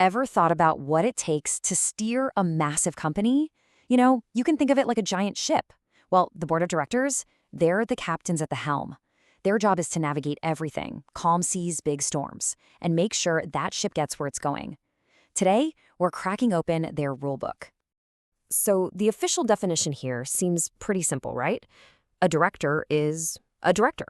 Ever thought about what it takes to steer a massive company? You can think of it like a giant ship. Well, the board of directors, they're the captains at the helm. Their job is to navigate everything, calm seas, big storms, and make sure that ship gets where it's going. Today, we're cracking open their rulebook. So the official definition here seems pretty simple, right? A director is a director.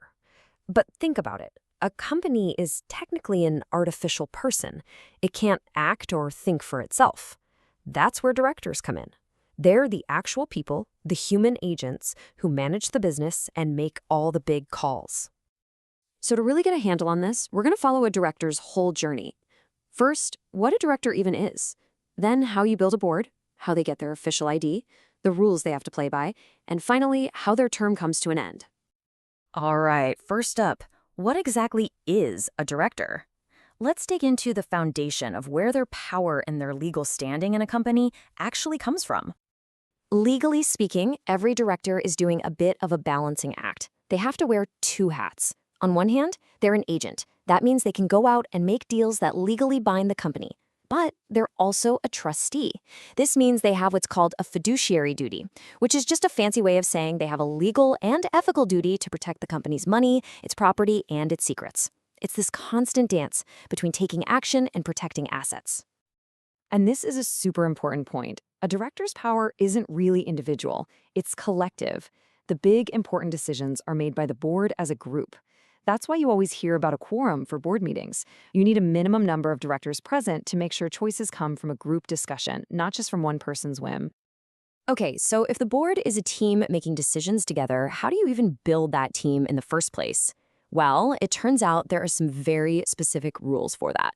But think about it. A company is technically an artificial person. It can't act or think for itself. That's where directors come in. They're the actual people, the human agents, who manage the business and make all the big calls. So to really get a handle on this, we're going to follow a director's whole journey. First, what a director even is. Then how you build a board, how they get their official ID, the rules they have to play by, and finally, how their term comes to an end. All right, first up, what exactly is a director? Let's dig into the foundation of where their power and their legal standing in a company actually comes from. Legally speaking, every director is doing a bit of a balancing act. They have to wear two hats. On one hand, they're an agent. That means they can go out and make deals that legally bind the company. But they're also a trustee. This means they have what's called a fiduciary duty, which is just a fancy way of saying they have a legal and ethical duty to protect the company's money, its property, and its secrets. It's this constant dance between taking action and protecting assets. And this is a super important point. A director's power isn't really individual, it's collective. The big, important decisions are made by the board as a group. That's why you always hear about a quorum for board meetings. You need a minimum number of directors present to make sure choices come from a group discussion, not just from one person's whim. Okay, so if the board is a team making decisions together, how do you even build that team in the first place? Well, it turns out there are some very specific rules for that.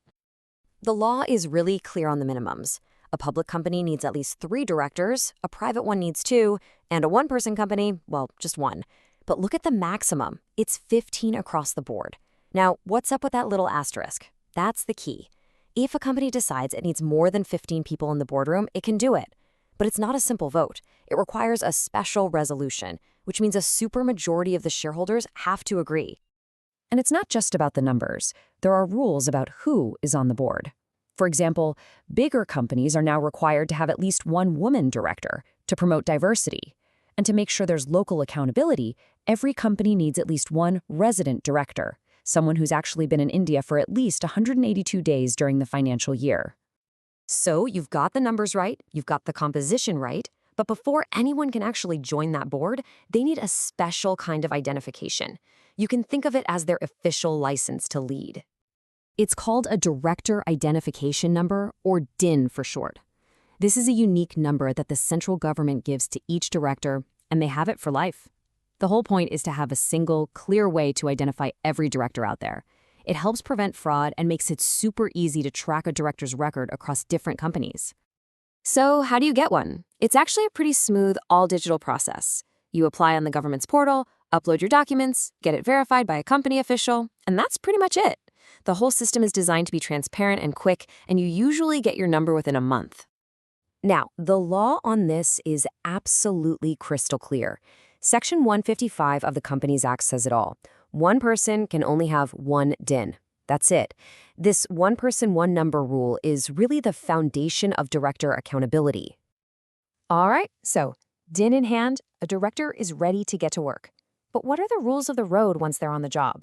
The law is really clear on the minimums. A public company needs at least 3 directors, a private one needs 2, and a one-person company, well, just 1. But look at the maximum. It's 15 across the board. Now, what's up with that little asterisk? That's the key. If a company decides it needs more than 15 people in the boardroom, it can do it. But it's not a simple vote. It requires a special resolution, which means a supermajority of the shareholders have to agree. And it's not just about the numbers. There are rules about who is on the board. For example, bigger companies are now required to have at least 1 woman director to promote diversity. And to make sure there's local accountability, every company needs at least 1 resident director, someone who's actually been in India for at least 182 days during the financial year. So you've got the numbers right, you've got the composition right, but before anyone can actually join that board, they need a special kind of identification. You can think of it as their official license to lead. It's called a Director Identification Number, or DIN for short. This is a unique number that the central government gives to each director, and they have it for life. The whole point is to have a single, clear way to identify every director out there. It helps prevent fraud and makes it super easy to track a director's record across different companies. So how do you get one? It's actually a pretty smooth, all-digital process. You apply on the government's portal, upload your documents, get it verified by a company official, and that's pretty much it. The whole system is designed to be transparent and quick, and you usually get your number within a month. Now, the law on this is absolutely crystal clear. Section 155 of the Companies Act says it all. One person can only have 1 DIN. That's it. This one person, one number rule is really the foundation of director accountability. All right, so DIN in hand, a director is ready to get to work. But what are the rules of the road once they're on the job?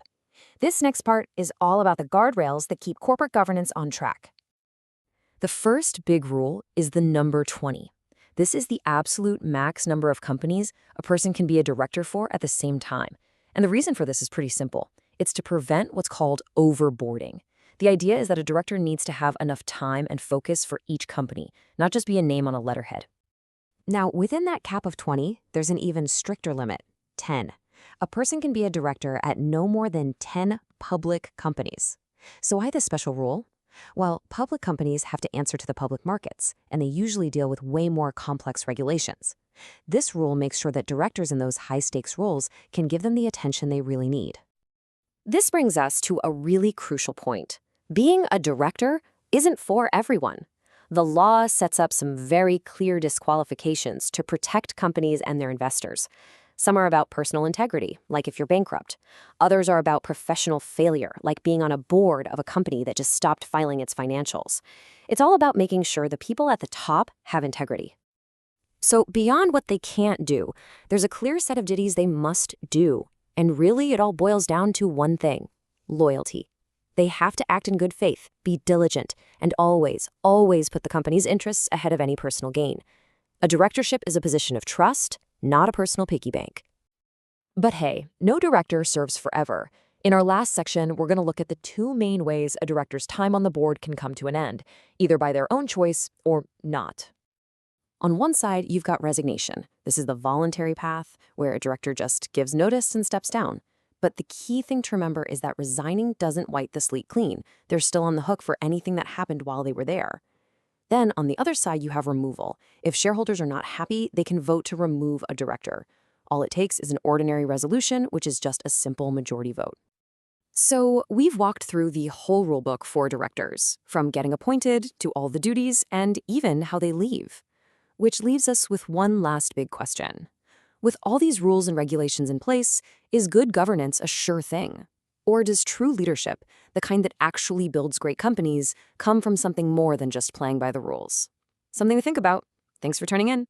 This next part is all about the guardrails that keep corporate governance on track. The first big rule is the number 20. This is the absolute max number of companies a person can be a director for at the same time. And the reason for this is pretty simple. It's to prevent what's called overboarding. The idea is that a director needs to have enough time and focus for each company, not just be a name on a letterhead. Now, within that cap of 20, there's an even stricter limit, 10. A person can be a director at no more than 10 public companies. So why this special rule? Well, public companies have to answer to the public markets, and they usually deal with way more complex regulations. This rule makes sure that directors in those high-stakes roles can give them the attention they really need. This brings us to a really crucial point. Being a director isn't for everyone. The law sets up some very clear disqualifications to protect companies and their investors. Some are about personal integrity, like if you're bankrupt. Others are about professional failure, like being on a board of a company that just stopped filing its financials. It's all about making sure the people at the top have integrity. So beyond what they can't do, there's a clear set of duties they must do. And really, it all boils down to one thing: loyalty. They have to act in good faith, be diligent, and always, always put the company's interests ahead of any personal gain. A directorship is a position of trust, not a personal piggy bank. But hey, no director serves forever. In our last section, we're going to look at the two main ways a director's time on the board can come to an end, either by their own choice or not. On one side, you've got resignation. This is the voluntary path, where a director just gives notice and steps down. But the key thing to remember is that resigning doesn't wipe the slate clean. They're still on the hook for anything that happened while they were there. Then, on the other side, you have removal. If shareholders are not happy, they can vote to remove a director. All it takes is an ordinary resolution, which is just a simple majority vote. So, we've walked through the whole rulebook for directors, from getting appointed to all the duties and even how they leave. Which leaves us with one last big question. With all these rules and regulations in place, is good governance a sure thing? Or does true leadership, the kind that actually builds great companies, come from something more than just playing by the rules? Something to think about. Thanks for tuning in.